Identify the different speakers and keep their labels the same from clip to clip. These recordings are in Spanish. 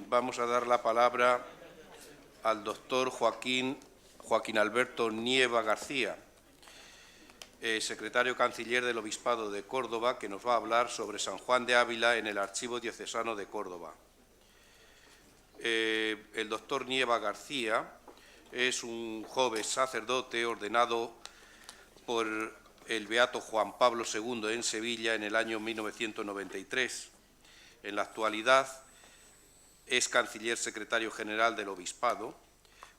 Speaker 1: Vamos a dar la palabra al doctor Joaquín Alberto Nieva García, secretario canciller del Obispado de Córdoba, que nos va a hablar sobre San Juan de Ávila en el Archivo Diocesano de Córdoba. El doctor Nieva García es un joven sacerdote ordenado por el beato Juan Pablo II en Sevilla en el año 1993. En la actualidad es canciller secretario general del Obispado,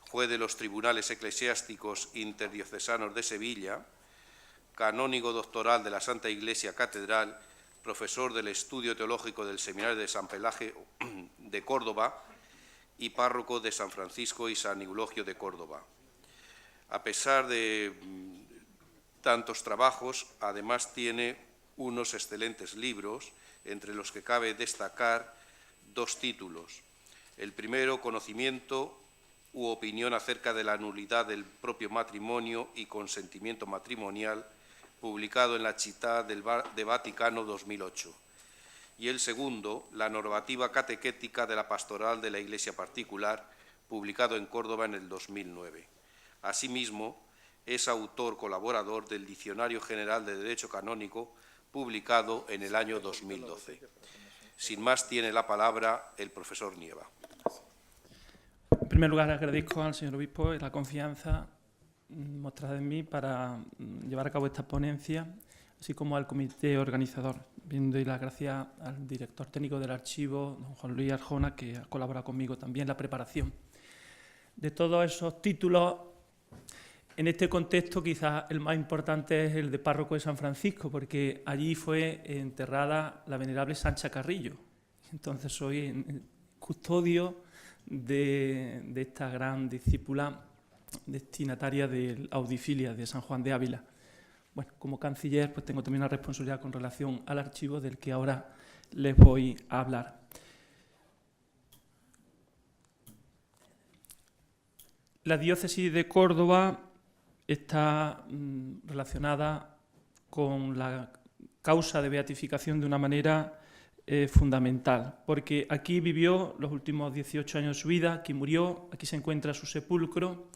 Speaker 1: juez de los tribunales eclesiásticos interdiocesanos de Sevilla, canónigo doctoral de la Santa Iglesia Catedral, profesor del Estudio Teológico del Seminario de San Pelagio de Córdoba y párroco de San Francisco y San Eulogio de Córdoba. A pesar de tantos trabajos, además tiene unos excelentes libros, entre los que cabe destacar dos títulos. El primero, Conocimiento u opinión acerca de la nulidad del propio matrimonio y consentimiento matrimonial, publicado en la Città de Vaticano 2008. Y el segundo, La normativa catequética de la pastoral de la Iglesia particular, publicado en Córdoba en el 2009. Asimismo, es autor colaborador del Diccionario General de Derecho Canónico, publicado en el año 2012. Sin más, tiene la palabra el profesor Nieva.
Speaker 2: En primer lugar, agradezco al señor obispo la confianza mostrada en mí para llevar a cabo esta ponencia, así como al comité organizador. Doy las gracias al director técnico del archivo, don Juan Luis Arjona, que ha colaborado conmigo también en la preparación de todos esos títulos. En este contexto, quizás el más importante es el de párroco de San Francisco, porque allí fue enterrada la venerable Sancha Carrillo. Entonces soy custodio de esta gran discípula destinataria de la audifilia de San Juan de Ávila. Bueno, como canciller, pues tengo también una responsabilidad con relación al archivo del que ahora les voy a hablar. La diócesis de Córdoba está relacionada con la causa de beatificación de una manera fundamental, porque aquí vivió los últimos 18 años de su vida, aquí murió, aquí se encuentra su sepulcro,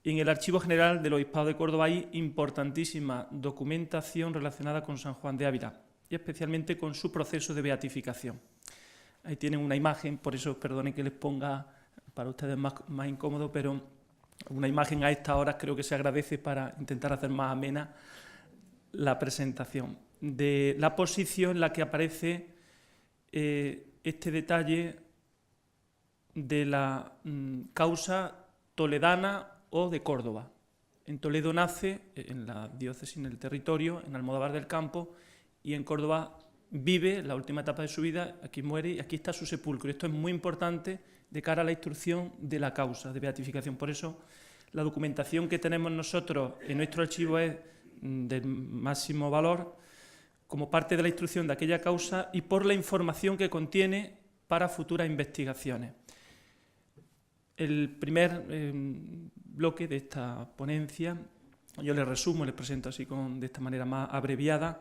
Speaker 2: y en el Archivo General del Obispado de Córdoba hay importantísima documentación relacionada con San Juan de Ávila, y especialmente con su proceso de beatificación. Ahí tienen una imagen, por eso perdonen que les ponga para ustedes más incómodo, pero una imagen a estas horas creo que se agradece para intentar hacer más amena la presentación. De la posición en la que aparece este detalle de la causa toledana o de Córdoba. En Toledo nace, en la diócesis, en el territorio, en Almodóvar del Campo, y en Córdoba vive la última etapa de su vida, aquí muere y aquí está su sepulcro. Esto es muy importante de cara a la instrucción de la causa de beatificación. Por eso la documentación que tenemos nosotros en nuestro archivo es del máximo valor como parte de la instrucción de aquella causa y por la información que contiene para futuras investigaciones. El primer bloque de esta ponencia, yo les resumo, les presento así de esta manera más abreviada,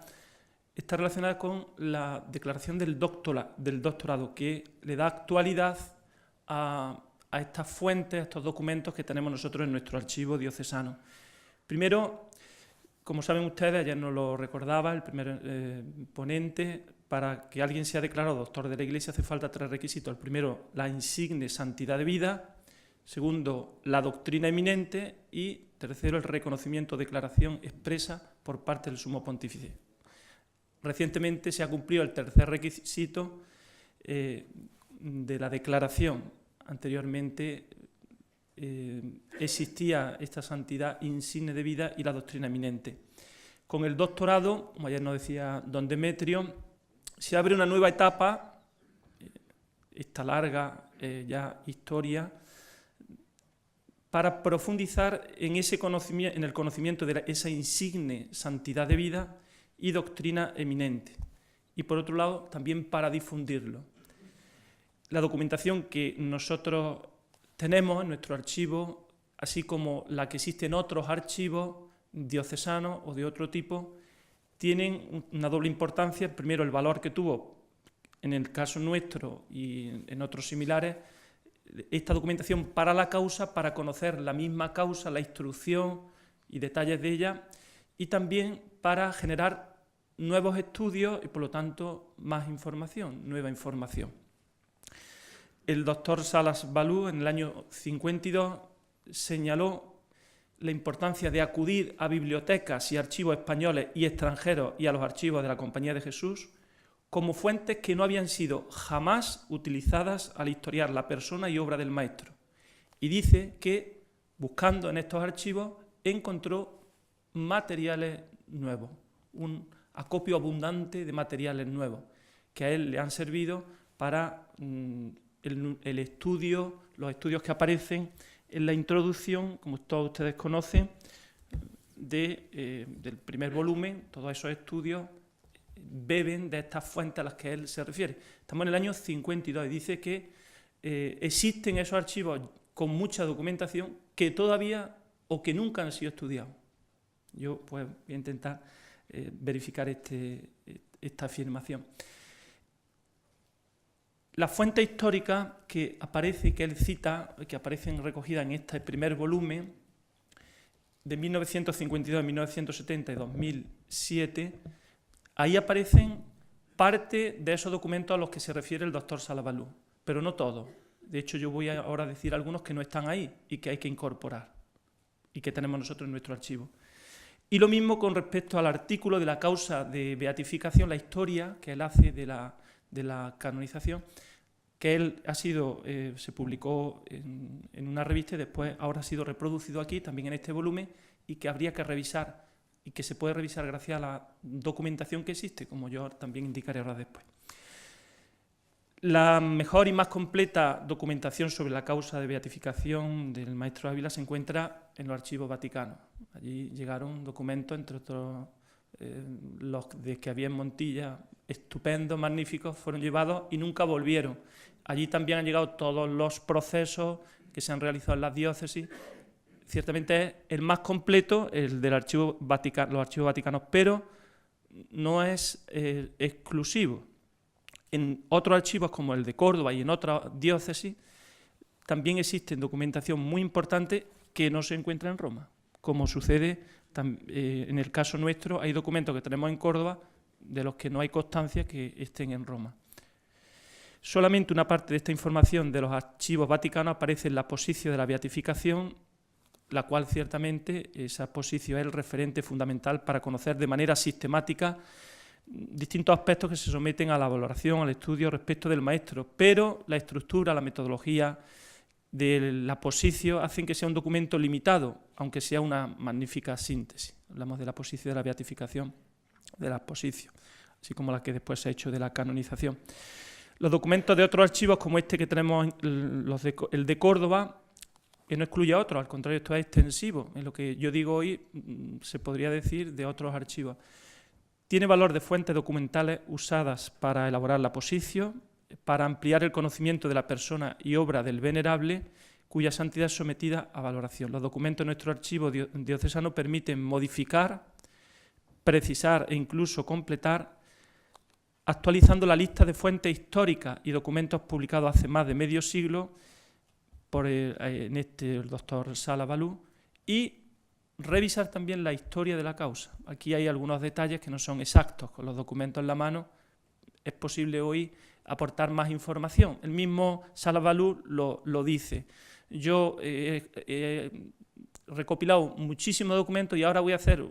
Speaker 2: está relacionada con la declaración del doctorado, que le da actualidad a estas fuentes, a estos documentos que tenemos nosotros en nuestro archivo diocesano. Primero, como saben ustedes, ayer nos lo recordaba el primer ponente, para que alguien sea declarado doctor de la Iglesia hace falta 3 requisitos. El primero, la insigne santidad de vida. Segundo, la doctrina eminente. Y tercero, el reconocimiento o declaración expresa por parte del Sumo Pontífice. Recientemente se ha cumplido el tercer requisito de la declaración. Anteriormente existía esta santidad insigne de vida y la doctrina eminente. Con el doctorado, como ayer nos decía don Demetrio, se abre una nueva etapa, esta larga ya historia, para profundizar en el conocimiento de esa insigne santidad de vida y doctrina eminente. Y por otro lado, también para difundirlo. La documentación que nosotros tenemos en nuestro archivo, así como la que existe en otros archivos diocesanos o de otro tipo, tienen una doble importancia. Primero, el valor que tuvo en el caso nuestro y en otros similares, esta documentación para la causa, para conocer la misma causa, la instrucción y detalles de ella, y también para generar nuevos estudios y, por lo tanto, más información, nueva información. El doctor Salas Balú, en el año 52, señaló la importancia de acudir a bibliotecas y archivos españoles y extranjeros y a los archivos de la Compañía de Jesús como fuentes que no habían sido jamás utilizadas al historiar la persona y obra del maestro. Y dice que, buscando en estos archivos, encontró materiales nuevos, un acopio abundante de materiales nuevos, que a él le han servido para el estudio, los estudios que aparecen en la introducción, como todos ustedes conocen, del primer volumen. Todos esos estudios beben de estas fuentes a las que él se refiere. Estamos en el año 52 y dice que existen esos archivos con mucha documentación que todavía o que nunca han sido estudiados. Yo pues voy a intentar verificar esta afirmación. Las fuentes históricas que él cita, que aparecen recogidas en este primer volumen, de 1952, 1970 y 2007, ahí aparecen parte de esos documentos a los que se refiere el doctor Salas Balú, pero no todos. De hecho, yo voy ahora a decir algunos que no están ahí y que hay que incorporar y que tenemos nosotros en nuestro archivo. Y lo mismo con respecto al artículo de la causa de beatificación, la historia que él hace de la canonización, que él se publicó en una revista y después ahora ha sido reproducido aquí, también en este volumen, y que habría que revisar y que se puede revisar gracias a la documentación que existe, como yo también indicaré ahora después. La mejor y más completa documentación sobre la causa de beatificación del maestro Ávila se encuentra en los archivos vaticanos. Allí llegaron documentos, entre otros los de que había en Montilla, estupendos, magníficos, fueron llevados y nunca volvieron. Allí también han llegado todos los procesos que se han realizado en las diócesis. Ciertamente es el más completo, el del archivo Vaticano, los archivos vaticanos, pero no es exclusivo. En otros archivos, como el de Córdoba y en otras diócesis, también existe documentación muy importante que no se encuentra en Roma. Como sucede en el caso nuestro, hay documentos que tenemos en Córdoba de los que no hay constancia que estén en Roma. Solamente una parte de esta información de los archivos vaticanos aparece en la posición de la beatificación, la cual ciertamente esa posición es el referente fundamental para conocer de manera sistemática distintos aspectos que se someten a la valoración, al estudio respecto del maestro, pero la estructura, la metodología de la posición hacen que sea un documento limitado, aunque sea una magnífica síntesis. Hablamos de la posición de la beatificación, de la posición, así como la que después se ha hecho de la canonización. Los documentos de otros archivos, como este que tenemos, el de Córdoba, que no excluye a otros, al contrario, esto es extensivo. En lo que yo digo hoy se podría decir de otros archivos. Tiene valor de fuentes documentales usadas para elaborar la posición, para ampliar el conocimiento de la persona y obra del venerable, cuya santidad es sometida a valoración. Los documentos de nuestro archivo diocesano permiten modificar, precisar e incluso completar, actualizando la lista de fuentes históricas y documentos publicados hace más de medio siglo por el doctor Salas Balú, y revisar también la historia de la causa. Aquí hay algunos detalles que no son exactos. Con los documentos en la mano es posible hoy aportar más información. El mismo Salas Balú lo dice. Yo he recopilado muchísimos documentos y ahora voy a hacer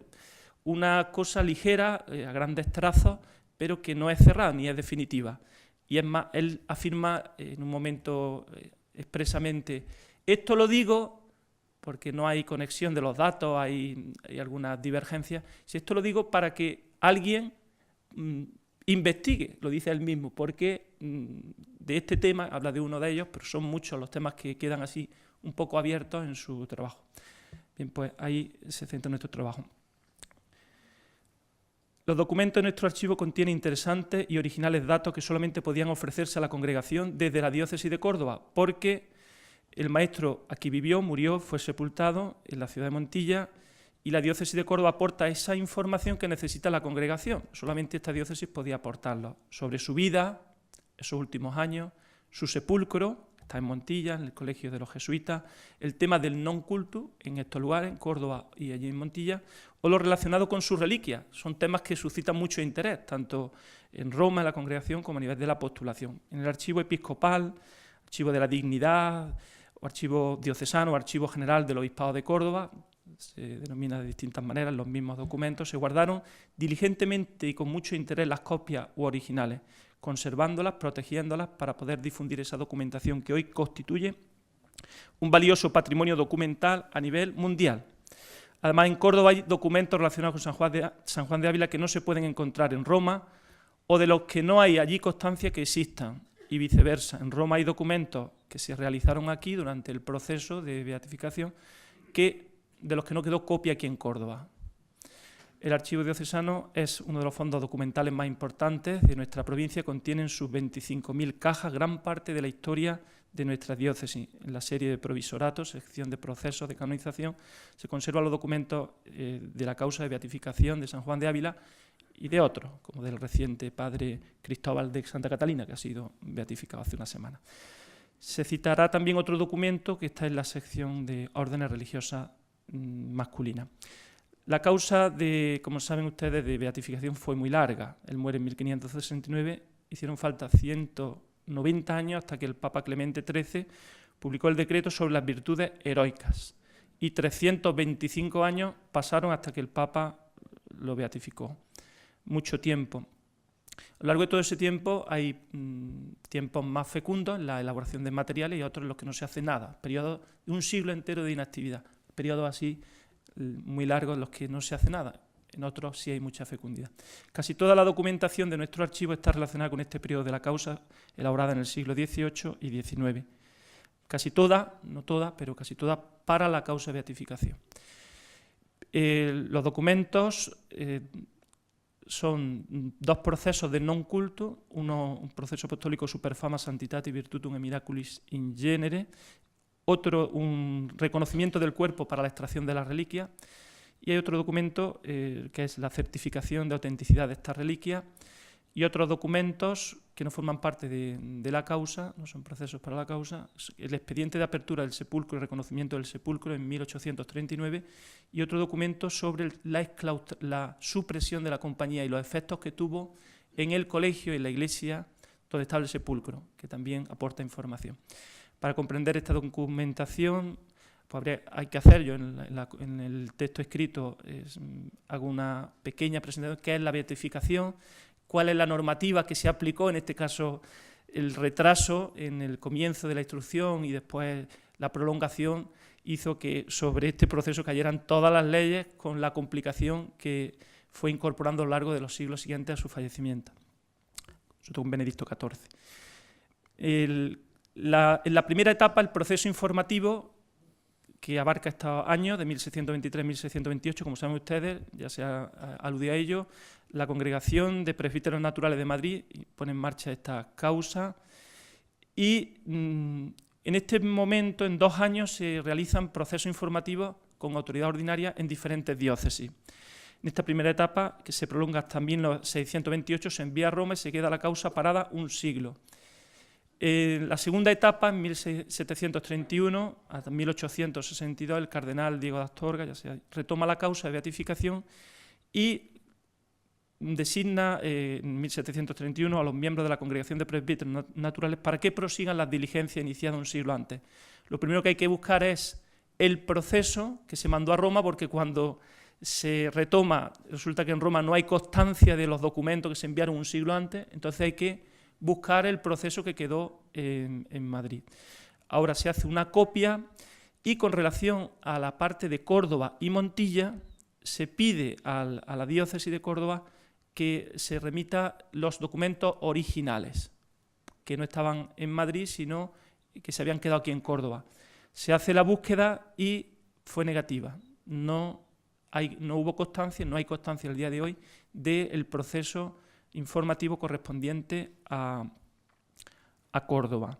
Speaker 2: una cosa ligera, a grandes trazos, pero que no es cerrada ni es definitiva. Y es más, él afirma en un momento expresamente, esto lo digo porque no hay conexión de los datos, hay algunas divergencias. Si esto lo digo para que alguien investigue, lo dice él mismo, porque de este tema, habla de uno de ellos, pero son muchos los temas que quedan así un poco abiertos en su trabajo. Bien, pues ahí se centra nuestro trabajo. Los documentos de nuestro archivo contienen interesantes y originales datos que solamente podían ofrecerse a la congregación desde la diócesis de Córdoba, porque el maestro aquí vivió, murió, fue sepultado en la ciudad de Montilla, y la diócesis de Córdoba aporta esa información que necesita la congregación. Solamente esta diócesis podía aportarlo sobre su vida, esos últimos años, su sepulcro, está en Montilla, en el Colegio de los Jesuitas, el tema del non cultus en estos lugares, en Córdoba y allí en Montilla, o lo relacionado con sus reliquias. Son temas que suscitan mucho interés, tanto en Roma, en la congregación, como a nivel de la postulación. En el archivo episcopal, archivo de la dignidad, o archivo diocesano, o archivo general del Obispado de Córdoba, se denomina de distintas maneras, los mismos documentos, se guardaron diligentemente y con mucho interés las copias u originales, conservándolas, protegiéndolas para poder difundir esa documentación que hoy constituye un valioso patrimonio documental a nivel mundial. Además, en Córdoba hay documentos relacionados con San Juan de Ávila que no se pueden encontrar en Roma o de los que no hay allí constancia que existan, y viceversa. En Roma hay documentos que se realizaron aquí durante el proceso de beatificación de los que no quedó copia aquí en Córdoba. El Archivo Diocesano es uno de los fondos documentales más importantes de nuestra provincia, contienen sus 25.000 cajas, gran parte de la historia de nuestra diócesis. En la serie de provisoratos, sección de procesos de canonización, se conservan los documentos de la causa de beatificación de San Juan de Ávila y de otros, como del reciente padre Cristóbal de Santa Catalina, que ha sido beatificado hace una semana. Se citará también otro documento que está en la sección de órdenes religiosas masculinas. La causa de, como saben ustedes, de beatificación fue muy larga. Él muere en 1569, hicieron falta 190 años hasta que el Papa Clemente XIII publicó el decreto sobre las virtudes heroicas y 325 años pasaron hasta que el Papa lo beatificó. Mucho tiempo. A lo largo de todo ese tiempo hay tiempos más fecundos en la elaboración de materiales y otros en los que no se hace nada. Periodos de un siglo entero de inactividad. Periodos así muy largos en los que no se hace nada. En otros sí hay mucha fecundidad. Casi toda la documentación de nuestro archivo está relacionada con este periodo de la causa, elaborada en el siglo XVIII y XIX. Casi toda, no toda, pero casi toda para la causa de beatificación. Los documentos son dos procesos de non culto, uno un proceso apostólico super fama Santitatis Virtutum et Miraculis in genere, otro un reconocimiento del cuerpo para la extracción de las reliquias, y hay otro documento que es la certificación de autenticidad de estas reliquias, y otros documentos que no forman parte de la causa, no son procesos para la causa, el expediente de apertura del sepulcro y reconocimiento del sepulcro en 1839, y otro documento sobre la supresión de la compañía y los efectos que tuvo en el colegio y en la iglesia donde estaba el sepulcro, que también aporta información. Para comprender esta documentación, pues hay que hacer, yo en el texto escrito hago una pequeña presentación, qué es la beatificación, cuál es la normativa que se aplicó, en este caso el retraso en el comienzo de la instrucción y después la prolongación hizo que sobre este proceso cayeran todas las leyes con la complicación que fue incorporando a lo largo de los siglos siguientes a su fallecimiento, sobre todo con Benedicto XIV. En la primera etapa, el proceso informativo, que abarca estos años, de 1623-1628, como saben ustedes, ya se ha aludido a ello, la Congregación de Presbíteros Naturales de Madrid pone en marcha esta causa y en este momento, en 2 años, se realizan procesos informativos con autoridad ordinaria en diferentes diócesis. En esta primera etapa, que se prolonga hasta 1628, se envía a Roma y se queda la causa parada un siglo. En la segunda etapa, en 1731 hasta 1862, el cardenal Diego de Astorga ya se retoma la causa de beatificación y designa en 1731 a los miembros de la Congregación de Presbíteros Naturales para que prosigan las diligencias iniciadas un siglo antes. Lo primero que hay que buscar es el proceso que se mandó a Roma, porque cuando se retoma, resulta que en Roma no hay constancia de los documentos que se enviaron un siglo antes, entonces hay que buscar el proceso que quedó en Madrid. Ahora se hace una copia y con relación a la parte de Córdoba y Montilla se pide a la diócesis de Córdoba que se remita los documentos originales, que no estaban en Madrid, sino que se habían quedado aquí en Córdoba. Se hace la búsqueda y fue negativa. No hubo constancia, no hay constancia al día de hoy del proceso informativo correspondiente a Córdoba.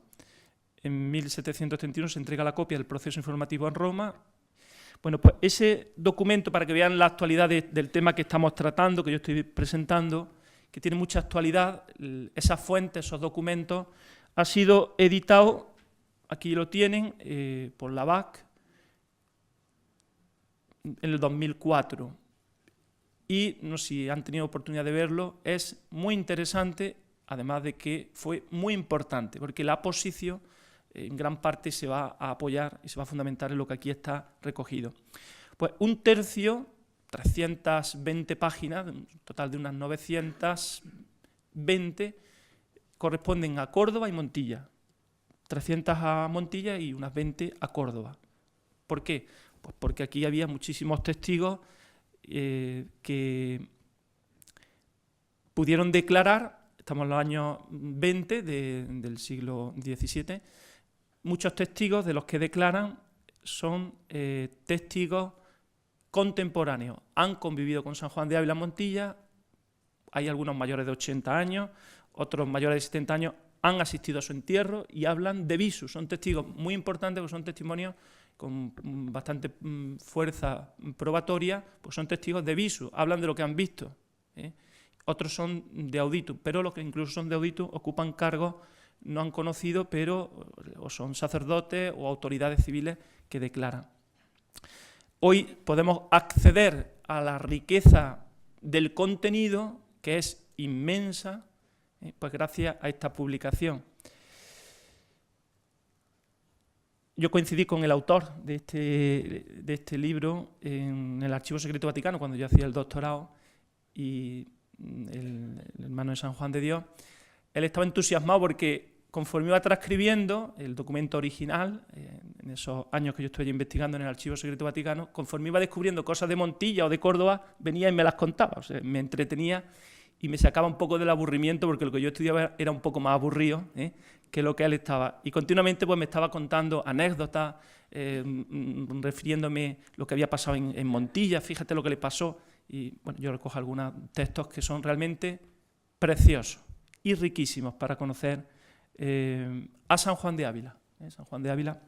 Speaker 2: En 1731 se entrega la copia del proceso informativo en Roma. Bueno, pues ese documento, para que vean la actualidad del tema que estamos tratando, que yo estoy presentando, que tiene mucha actualidad, esas fuentes, esos documentos, ha sido editado, aquí lo tienen, por la BAC en el 2004. Y no sé si han tenido oportunidad de verlo, es muy interesante, además de que fue muy importante, porque la posición en gran parte se va a apoyar y se va a fundamentar en lo que aquí está recogido. Pues un tercio, 320 páginas, un total de unas 920, corresponden a Córdoba y Montilla. 300 a Montilla y unas 20 a Córdoba. ¿Por qué? Pues porque aquí había muchísimos testigos que pudieron declarar, estamos en los años 20 del siglo XVII, muchos testigos de los que declaran son testigos contemporáneos. Han convivido con San Juan de Ávila Montilla, hay algunos mayores de 80 años, otros mayores de 70 años han asistido a su entierro y hablan de visu. Son testigos muy importantes, porque son testimonios con bastante fuerza probatoria, pues son testigos de visu, hablan de lo que han visto. Otros son de auditu, pero los que incluso son de auditu ocupan cargos no han conocido, pero o son sacerdotes o autoridades civiles que declaran. Hoy podemos acceder a la riqueza del contenido, que es inmensa, pues gracias a esta publicación. Yo coincidí con el autor de este libro en el Archivo Secreto Vaticano cuando yo hacía el doctorado, y el hermano de San Juan de Dios, él estaba entusiasmado porque conforme iba transcribiendo el documento original, en esos años que yo estuve investigando en el Archivo Secreto Vaticano, conforme iba descubriendo cosas de Montilla o de Córdoba, venía y me las contaba, o sea, me entretenía y me sacaba un poco del aburrimiento, porque lo que yo estudiaba era un poco más aburrido que lo que él estaba. Y continuamente pues, me estaba contando anécdotas, refiriéndome lo que había pasado en Montilla, fíjate lo que le pasó. Y bueno, yo recojo algunos textos que son realmente preciosos y riquísimos para conocer a San Juan de Ávila. San Juan de Ávila.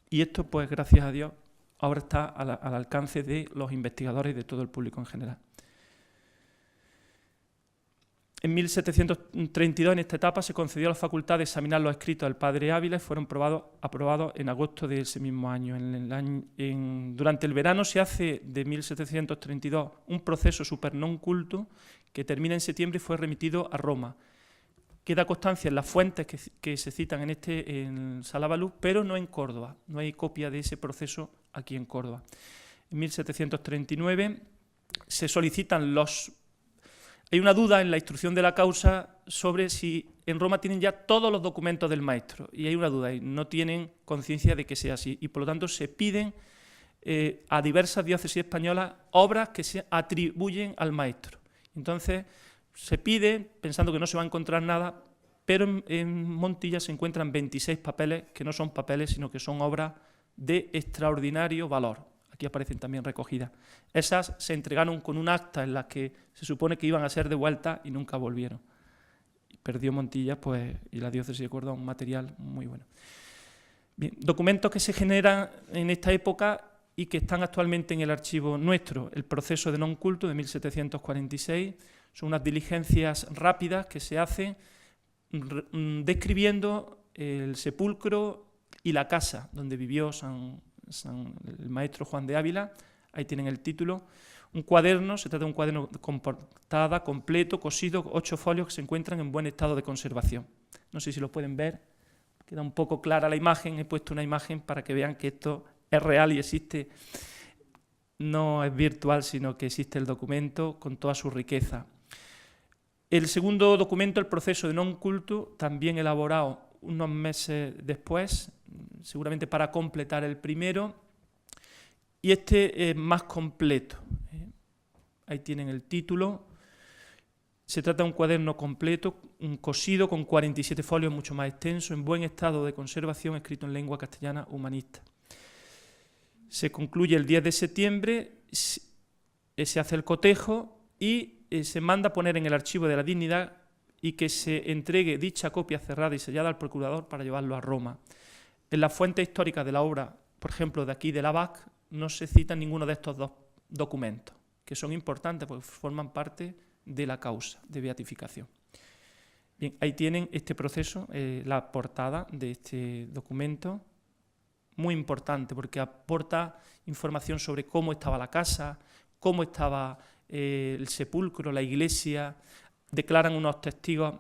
Speaker 2: Y esto, pues gracias a Dios, ahora está al alcance de los investigadores y de todo el público en general. En 1732, en esta etapa, se concedió la facultad de examinar los escritos del padre Ávila y fueron aprobados en agosto de ese mismo año. Durante el verano se hace de 1732 un proceso super non culto que termina en septiembre y fue remitido a Roma. Queda constancia en las fuentes que se citan en Salabaluz, pero no en Córdoba. No hay copia de ese proceso aquí en Córdoba. En 1739 se solicitan los... Hay una duda en la instrucción de la causa sobre si en Roma tienen ya todos los documentos del maestro, y hay una duda, y no tienen conciencia de que sea así, y por lo tanto se piden a diversas diócesis españolas obras que se atribuyen al maestro. Entonces se pide, pensando que no se va a encontrar nada, pero en Montilla se encuentran 26 papeles que no son papeles, sino que son obras de extraordinario valor. Aquí aparecen también recogidas. Esas se entregaron con un acta en la que se supone que iban a ser devueltas y nunca volvieron. Perdió Montilla, pues, y la diócesis de Córdoba, un material muy bueno. Bien, documentos que se generan en esta época y que están actualmente en el archivo nuestro. El proceso de non culto de 1746 son unas diligencias rápidas que se hacen describiendo el sepulcro y la casa donde vivió el maestro Juan de Ávila. Ahí tienen el título. Un cuaderno, se trata de un cuaderno con portada completo, cosido, 8 folios que se encuentran en buen estado de conservación. No sé si lo pueden ver, queda un poco clara la imagen, he puesto una imagen para que vean que esto es real y existe, no es virtual, sino que existe el documento con toda su riqueza. El segundo documento, el proceso de non culto, también elaborado unos meses después, seguramente para completar el primero, y este es más completo. Ahí tienen el título. Se trata de un cuaderno completo, un cosido con 47 folios, mucho más extenso, en buen estado de conservación, escrito en lengua castellana humanista. Se concluye el 10 de septiembre, se hace el cotejo y se manda a poner en el archivo de la Dignidad y que se entregue dicha copia cerrada y sellada al procurador para llevarlo a Roma. En las fuentes históricas de la obra, por ejemplo, de aquí de la BAC, no se cita ninguno de estos dos documentos, que son importantes porque forman parte de la causa de beatificación. Bien, ahí tienen este proceso, la portada de este documento, muy importante porque aporta información sobre cómo estaba la casa, cómo estaba el sepulcro, la iglesia, declaran unos testigos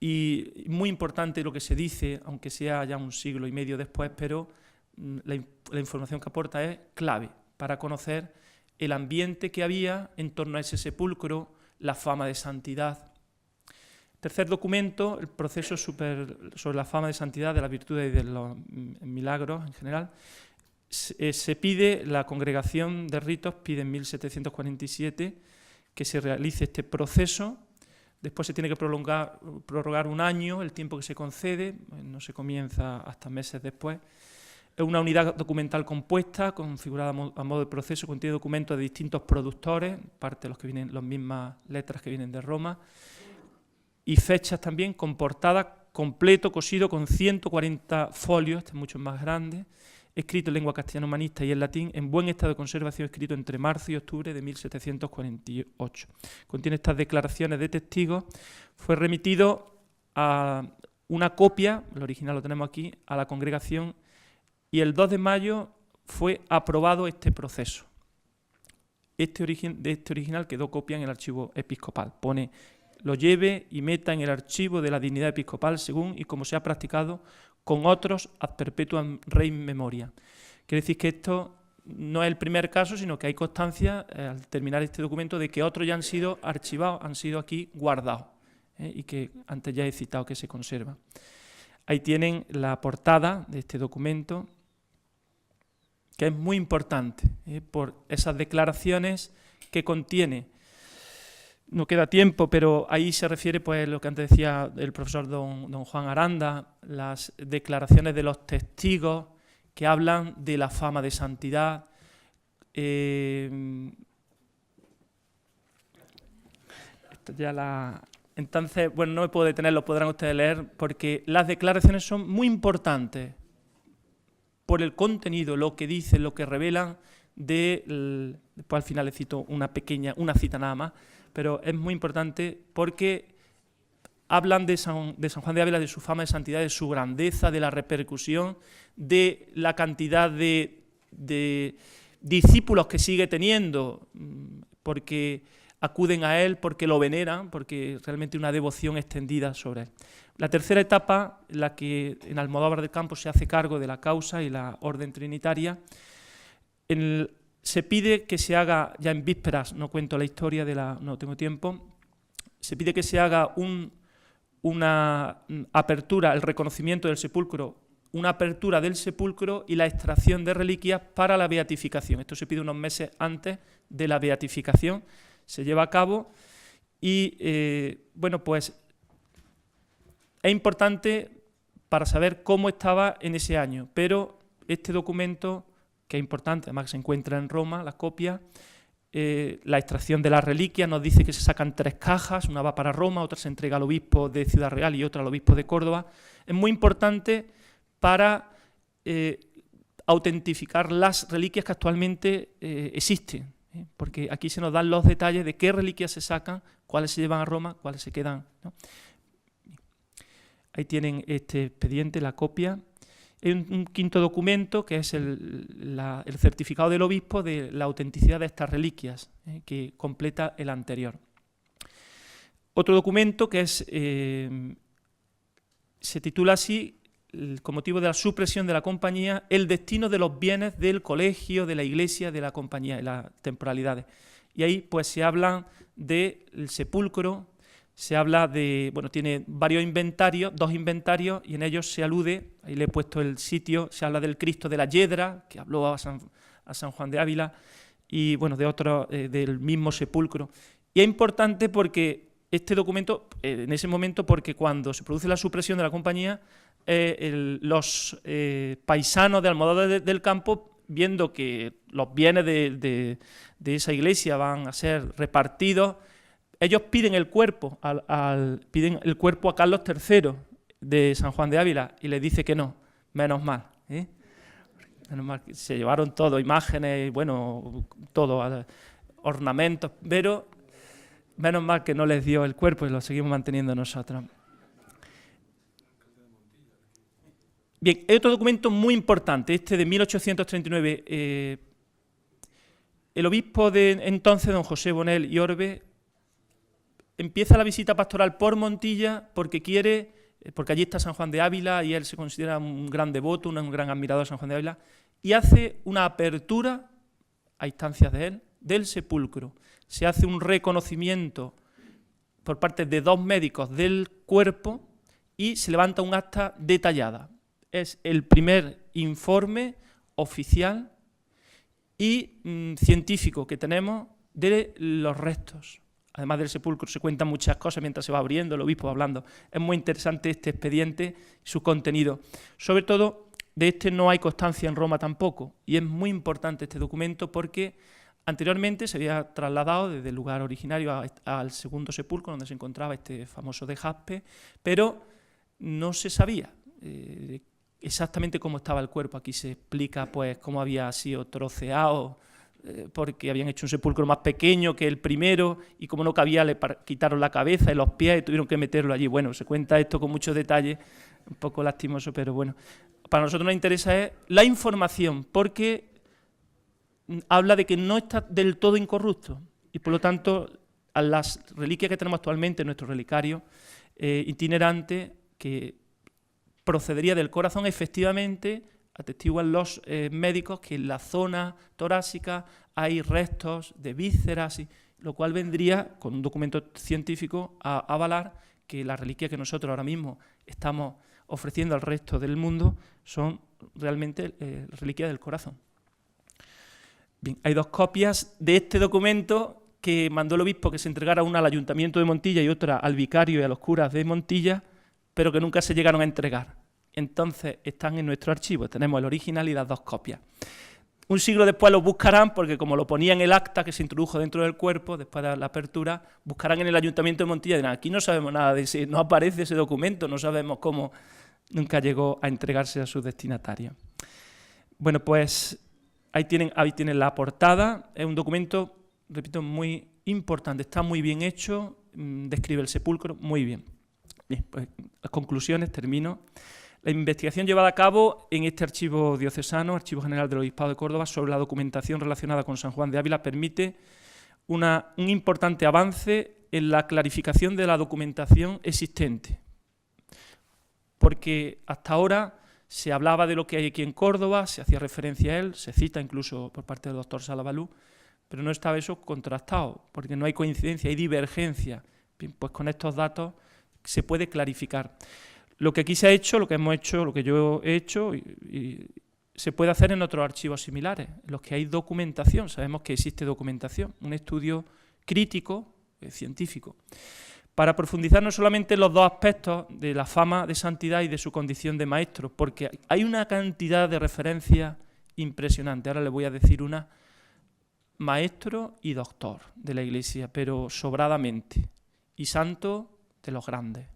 Speaker 2: y muy importante lo que se dice, aunque sea ya un siglo y medio después, pero la información que aporta es clave para conocer el ambiente que había en torno a ese sepulcro, la fama de santidad. Tercer documento, el proceso sobre la fama de santidad, de las virtudes y de los milagros en general. Se pide, la Congregación de Ritos pide en 1747 que se realice este proceso. Después se tiene que prorrogar un año el tiempo que se concede, no se comienza hasta meses después. Es una unidad documental compuesta, configurada a modo de proceso, contiene documentos de distintos productores, parte de los que vienen, las mismas letras que vienen de Roma, y fechas también con portada completo, cosido con 140 folios, este es mucho más grande, escrito en lengua castellano humanista y en latín, en buen estado de conservación, escrito entre marzo y octubre de 1748. Contiene estas declaraciones de testigos, fue remitido a una copia, el original lo tenemos aquí, a la congregación, y el 2 de mayo fue aprobado este proceso. De este original quedó copia en el archivo episcopal. Pone, lo lleve y meta en el archivo de la dignidad episcopal según y como se ha practicado con otros ad perpetuam rei memoria. Quiere decir que esto no es el primer caso, sino que hay constancia, al terminar este documento, de que otros ya han sido archivados, han sido aquí guardados, y que antes ya he citado que se conserva. Ahí tienen la portada de este documento, que es muy importante, por esas declaraciones que contiene. No queda tiempo, pero ahí se refiere pues lo que antes decía el profesor don Juan Aranda, las declaraciones de los testigos que hablan de la fama de santidad. Entonces, bueno, no me puedo detener, lo podrán ustedes leer, porque las declaraciones son muy importantes por el contenido, lo que dicen, lo que revelan, después al final les cito una cita nada más, pero es muy importante porque hablan de San Juan de Ávila, de su fama de santidad, de su grandeza, de la repercusión, de la cantidad de discípulos que sigue teniendo, porque acuden a él, porque lo veneran, porque realmente hay una devoción extendida sobre él. La tercera etapa, la que en Almodóvar del Campo se hace cargo de la causa y la orden trinitaria, se pide que se haga, ya en vísperas, no cuento la historia, no tengo tiempo, se pide que se haga una apertura, el reconocimiento del sepulcro, una apertura del sepulcro y la extracción de reliquias para la beatificación. Esto se pide unos meses antes de la beatificación, se lleva a cabo y, bueno, pues es importante para saber cómo estaba en ese año, pero este documento, que es importante, además que se encuentra en Roma, la copia, la extracción de las reliquias, nos dice que se sacan 3 cajas, una va para Roma, otra se entrega al obispo de Ciudad Real y otra al obispo de Córdoba. Es muy importante para autentificar las reliquias que actualmente existen, porque aquí se nos dan los detalles de qué reliquias se sacan, cuáles se llevan a Roma, cuáles se quedan, ¿no? Ahí tienen este expediente, la copia. Hay un quinto documento que es el certificado del obispo de la autenticidad de estas reliquias, que completa el anterior. Otro documento que se titula así, con motivo de la supresión de la compañía, el destino de los bienes del colegio, de la iglesia, de la compañía, de las temporalidades. Y ahí pues se habla del sepulcro, se habla de, bueno, tiene varios inventarios, 2 inventarios, y en ellos se alude, ahí le he puesto el sitio, se habla del Cristo de la Yedra, que habló a San Juan de Ávila, y bueno, de otro, del mismo sepulcro. Y es importante porque este documento, en ese momento, porque cuando se produce la supresión de la compañía, los paisanos de Almodóvar del Campo, viendo que los bienes de esa iglesia van a ser repartidos, ellos piden el cuerpo piden el cuerpo a Carlos III de San Juan de Ávila y le dice que no, menos mal, menos mal, se llevaron todo, imágenes, bueno, todo, ornamentos, pero Menos mal que no les dio el cuerpo y lo seguimos manteniendo nosotros. Bien, hay otro documento muy importante, este de 1839. El obispo de entonces, don José Bonel y Orbe, empieza la visita pastoral por Montilla porque allí está San Juan de Ávila y él se considera un gran devoto, un gran admirador de San Juan de Ávila, y hace una apertura, a instancias de él, del sepulcro. Se hace un reconocimiento por parte de 2 médicos del cuerpo y se levanta un acta detallada. Es el primer informe oficial y científico que tenemos de los restos. Además del sepulcro se cuentan muchas cosas mientras se va abriendo, el obispo va hablando. Es muy interesante este expediente y su contenido. Sobre todo, de este no hay constancia en Roma tampoco, y es muy importante este documento porque anteriormente se había trasladado desde el lugar originario al segundo sepulcro, donde se encontraba este famoso de jaspe, pero no se sabía exactamente cómo estaba el cuerpo. Aquí se explica pues cómo había sido troceado, porque habían hecho un sepulcro más pequeño que el primero y como no cabía le quitaron la cabeza y los pies y tuvieron que meterlo allí. Bueno, se cuenta esto con muchos detalles, un poco lastimoso, pero bueno. Para nosotros nos interesa es la información, porque habla de que no está del todo incorrupto y por lo tanto a las reliquias que tenemos actualmente en nuestro relicario itinerante, que procedería del corazón, efectivamente atestiguan los médicos que en la zona torácica hay restos de vísceras, lo cual vendría, con un documento científico, a avalar que las reliquias que nosotros ahora mismo estamos ofreciendo al resto del mundo son realmente reliquias del corazón. Bien, hay 2 copias de este documento que mandó el obispo que se entregara, una al Ayuntamiento de Montilla y otra al vicario y a los curas de Montilla, pero que nunca se llegaron a entregar. Entonces están en nuestro archivo, tenemos el original y las 2 copias. Un siglo después los buscarán, porque como lo ponía en el acta que se introdujo dentro del cuerpo, después de la apertura, buscarán en el Ayuntamiento de Montilla y dirán, aquí no sabemos nada de ese, no aparece ese documento, no sabemos cómo nunca llegó a entregarse a sus destinatarios. Bueno, pues ahí tienen la portada, es un documento, repito, muy importante, está muy bien hecho, describe el sepulcro muy bien. Bien, pues las conclusiones, termino. La investigación llevada a cabo en este archivo diocesano, Archivo General del Obispado de Córdoba, sobre la documentación relacionada con San Juan de Ávila permite un importante avance en la clarificación de la documentación existente. Porque hasta ahora se hablaba de lo que hay aquí en Córdoba, se hacía referencia a él, se cita incluso por parte del doctor Salabalú, pero no estaba eso contrastado, porque no hay coincidencia, hay divergencia. Bien, pues con estos datos se puede clarificar. Lo que aquí se ha hecho, lo que hemos hecho, lo que yo he hecho, y se puede hacer en otros archivos similares, en los que hay documentación, sabemos que existe documentación, un estudio crítico, científico, para profundizar no solamente en los 2 aspectos de la fama de santidad y de su condición de maestro, porque hay una cantidad de referencias impresionante. Ahora les voy a decir una: maestro y doctor de la Iglesia, pero sobradamente, y santo de los grandes.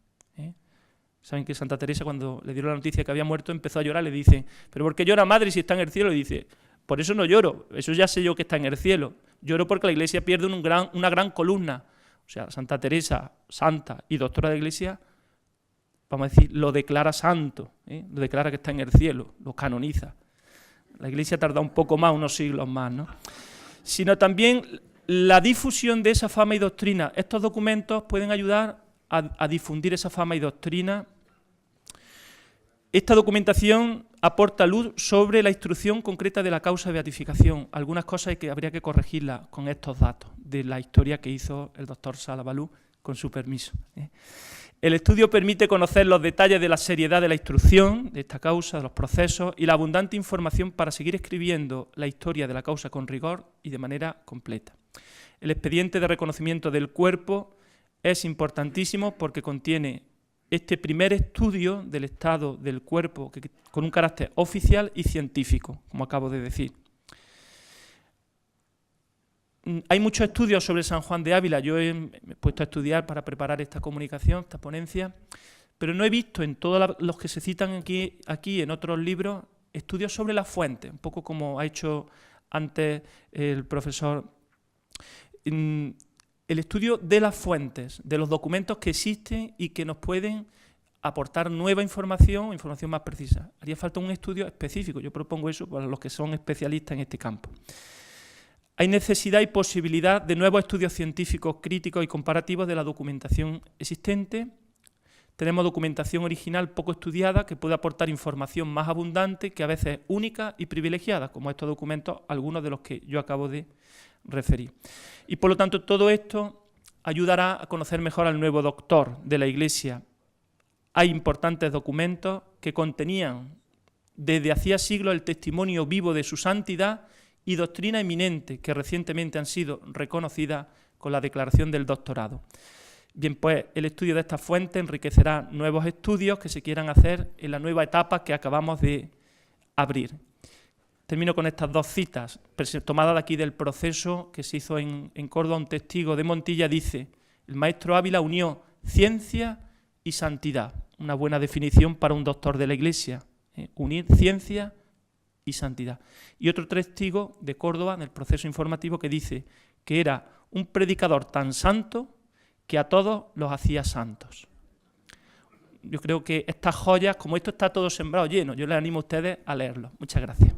Speaker 2: Saben que Santa Teresa, cuando le dieron la noticia que había muerto, empezó a llorar. Le dicen, ¿pero por qué llora, madre, si está en el cielo? Y dice, por eso no lloro, eso ya sé yo que está en el cielo. Lloro porque la Iglesia pierde una gran columna. O sea, Santa Teresa, santa y doctora de la Iglesia, vamos a decir, lo declara santo, lo declara que está en el cielo, lo canoniza. La Iglesia tarda un poco más, unos siglos más, ¿no? Sino también la difusión de esa fama y doctrina. Estos documentos pueden ayudar a difundir esa fama y doctrina. Esta documentación aporta luz sobre la instrucción concreta de la causa de beatificación. Algunas cosas que habría que corregirlas con estos datos de la historia que hizo el doctor Salabalú, con su permiso. El estudio permite conocer los detalles de la seriedad de la instrucción, de esta causa, de los procesos, y la abundante información para seguir escribiendo la historia de la causa con rigor y de manera completa. El expediente de reconocimiento del cuerpo es importantísimo porque contiene este primer estudio del estado del cuerpo con un carácter oficial y científico, como acabo de decir. Hay muchos estudios sobre San Juan de Ávila. Yo me he puesto a estudiar para preparar esta comunicación, esta ponencia, pero no he visto en todos los que se citan aquí en otros libros estudios sobre las fuentes, un poco como ha hecho antes el profesor. el estudio de las fuentes, de los documentos que existen y que nos pueden aportar nueva información, información más precisa. Haría falta un estudio específico, yo propongo eso para los que son especialistas en este campo. Hay necesidad y posibilidad de nuevos estudios científicos críticos y comparativos de la documentación existente. Tenemos documentación original poco estudiada que puede aportar información más abundante, que a veces es única y privilegiada, como estos documentos, algunos de los que yo acabo de referir. Y por lo tanto todo esto ayudará a conocer mejor al nuevo doctor de la Iglesia. Hay importantes documentos que contenían desde hacía siglos el testimonio vivo de su santidad y doctrina eminente que recientemente han sido reconocidas con la declaración del doctorado. Bien, pues el estudio de estas fuentes enriquecerá nuevos estudios que se quieran hacer en la nueva etapa que acabamos de abrir. Termino con estas dos citas, tomadas de aquí del proceso que se hizo en Córdoba. Un testigo de Montilla dice: el maestro Ávila unió ciencia y santidad. Una buena definición para un doctor de la Iglesia, unir ciencia y santidad. Y otro testigo de Córdoba, en el proceso informativo, que dice que era un predicador tan santo que a todos los hacía santos. Yo creo que estas joyas, como esto está todo sembrado lleno, yo les animo a ustedes a leerlo. Muchas gracias.